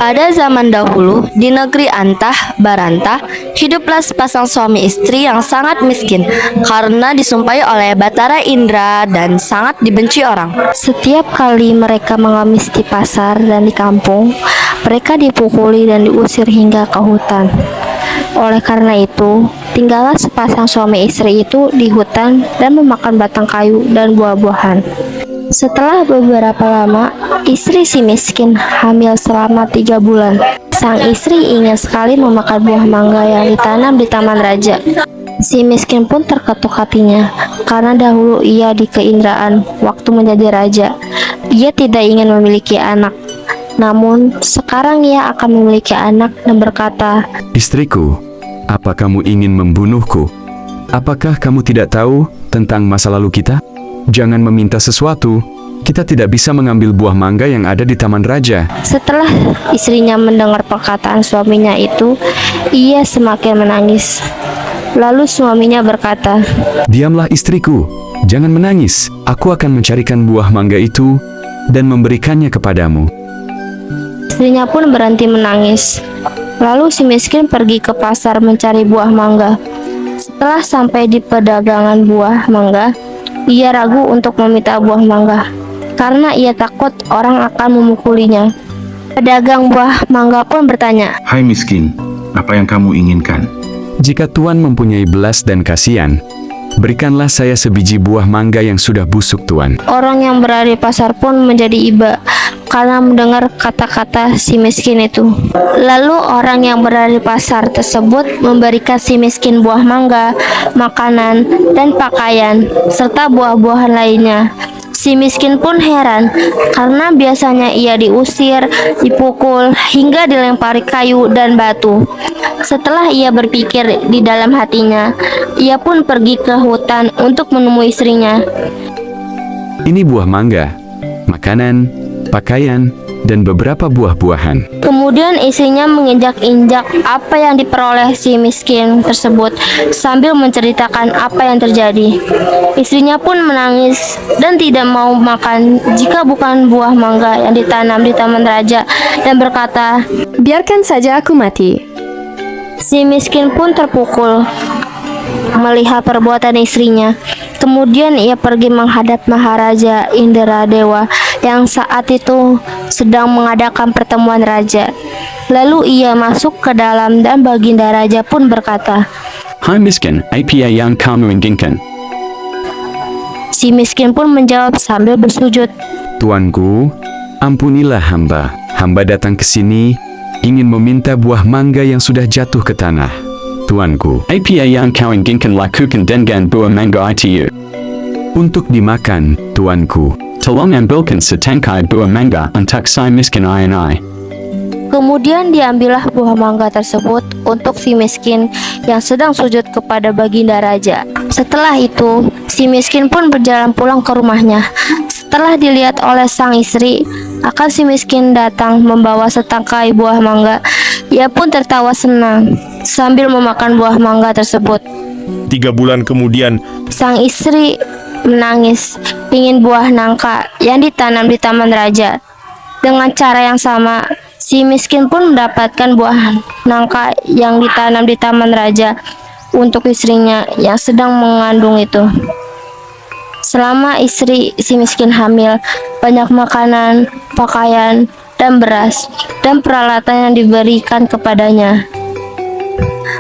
Pada zaman dahulu, di negeri Antah, Barantah, hiduplah sepasang suami istri yang sangat miskin karena disumpahi oleh Batara Indra dan sangat dibenci orang. Setiap kali mereka mengemis di pasar dan di kampung, mereka dipukuli dan diusir hingga ke hutan. Oleh karena itu, tinggallah sepasang suami istri itu di hutan dan memakan batang kayu dan buah-buahan. Setelah beberapa lama, istri si miskin hamil selama 3 bulan. Sang istri ingin sekali memakan buah mangga yang ditanam di taman raja. Si miskin pun terketuk hatinya, karena dahulu ia di keindraan waktu menjadi raja. Ia tidak ingin memiliki anak. Namun, sekarang ia akan memiliki anak dan berkata, "Istriku, apa kamu ingin membunuhku? Apakah kamu tidak tahu tentang masa lalu kita? Jangan meminta sesuatu. Kita tidak bisa mengambil buah mangga yang ada di taman raja." Setelah istrinya mendengar perkataan suaminya itu, ia semakin menangis. Lalu suaminya berkata, "Diamlah istriku, jangan menangis. Aku akan mencarikan buah mangga itu dan memberikannya kepadamu." Istrinya pun berhenti menangis. Lalu si miskin pergi ke pasar mencari buah mangga. Setelah sampai di pedagangan buah mangga, ia ragu untuk meminta buah mangga karena ia takut orang akan memukulinya. Pedagang buah mangga pun bertanya, Hai miskin, apa yang kamu inginkan? "Jika Tuan mempunyai belas dan kasihan, berikanlah saya sebiji buah mangga yang sudah busuk, Tuan." Orang yang berada di pasar pun menjadi iba karena mendengar kata-kata si miskin itu. Lalu orang yang berada di pasar tersebut memberikan si miskin buah mangga, makanan, dan pakaian, serta buah-buahan lainnya. Si miskin pun heran karena biasanya ia diusir, dipukul, hingga dilempari kayu dan batu. Setelah ia berpikir di dalam hatinya, ia pun pergi ke hutan untuk menemui istrinya. "Ini buah mangga, makanan, pakaian, dan beberapa buah-buahan." Kemudian istrinya menginjak-injak apa yang diperoleh si miskin tersebut sambil menceritakan apa yang terjadi. Istrinya pun menangis dan tidak mau makan jika bukan buah mangga yang ditanam di taman raja dan berkata, Biarkan saja aku mati. si miskin pun terpukul melihat perbuatan istrinya. Kemudian ia pergi menghadap Maharaja Indradewa yang saat itu sedang mengadakan pertemuan raja. Lalu ia masuk ke dalam dan Baginda Raja pun berkata, "Hai miskin, apa yang kamu inginkan?" Si miskin pun menjawab sambil bersujud, "Tuanku, ampunilah hamba. Hamba datang ke sini ingin meminta buah mangga yang sudah jatuh ke tanah. Tuanku, apa yang kau inginkan lakukan dengan buah mangga itu?" "Untuk dimakan, tuanku." "Tolong ambilkan setangkai buah mangga untuk si miskin ini." Kemudian diambillah buah mangga tersebut untuk si miskin yang sedang sujud kepada Baginda Raja. Setelah itu, si miskin pun berjalan pulang ke rumahnya. Setelah dilihat oleh sang istri, akan si miskin datang membawa setangkai buah mangga. Ia pun tertawa senang sambil memakan buah mangga tersebut. 3 bulan kemudian, Sang istri menangis, ingin buah nangka yang ditanam di taman raja. Dengan cara yang sama, si miskin pun mendapatkan buah nangka yang ditanam di taman raja untuk istrinya yang sedang mengandung itu. Selama istri si miskin hamil, banyak makanan, pakaian, dan beras, dan peralatan yang diberikan kepadanya.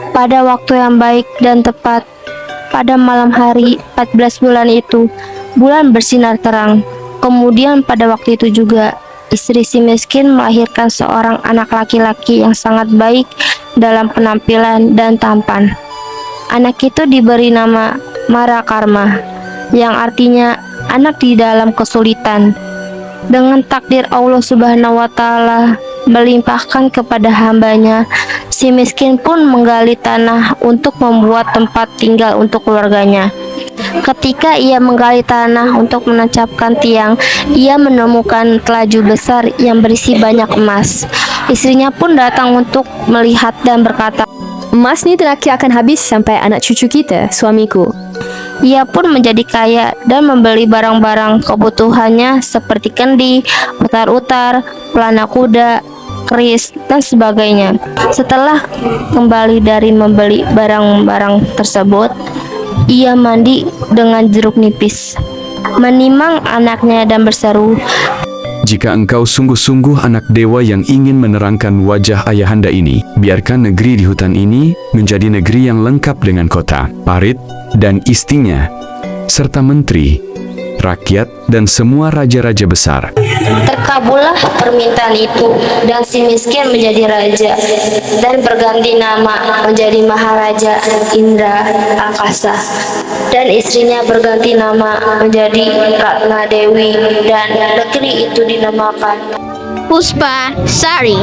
Pada waktu yang baik dan tepat, pada malam hari 14 bulan itu, bulan bersinar terang. Kemudian pada waktu itu juga, istri si miskin melahirkan seorang anak laki-laki yang sangat baik dalam penampilan dan tampan. Anak itu diberi nama Marakarma, yang artinya anak di dalam kesulitan. Dengan takdir Allah Subhanahu wa Ta'ala melimpahkan kepada hambanya, si miskin pun menggali tanah untuk membuat tempat tinggal untuk keluarganya. Ketika ia menggali tanah untuk menancapkan tiang, ia menemukan telaju besar yang berisi banyak emas. Istrinya pun datang untuk melihat dan berkata, Emas ni terakhir akan habis sampai anak cucu kita, suamiku. Ia pun menjadi kaya dan membeli barang-barang kebutuhannya seperti kendi, utar-utar, pelana kuda, keris, dan sebagainya. Setelah kembali dari membeli barang-barang tersebut, ia mandi dengan jeruk nipis, menimang anaknya dan berseru, Jika engkau sungguh-sungguh anak dewa yang ingin menerangkan wajah ayahanda ini, biarkan negeri di hutan ini menjadi negeri yang lengkap dengan kota, parit, dan istrinya, serta menteri, rakyat, dan semua raja-raja besar. Terkabullah permintaan itu, dan si miskin menjadi raja dan berganti nama menjadi Maharaja Indra Akasa, dan istrinya berganti nama menjadi Ratna Dewi, dan negeri itu dinamakan Puspa Sari.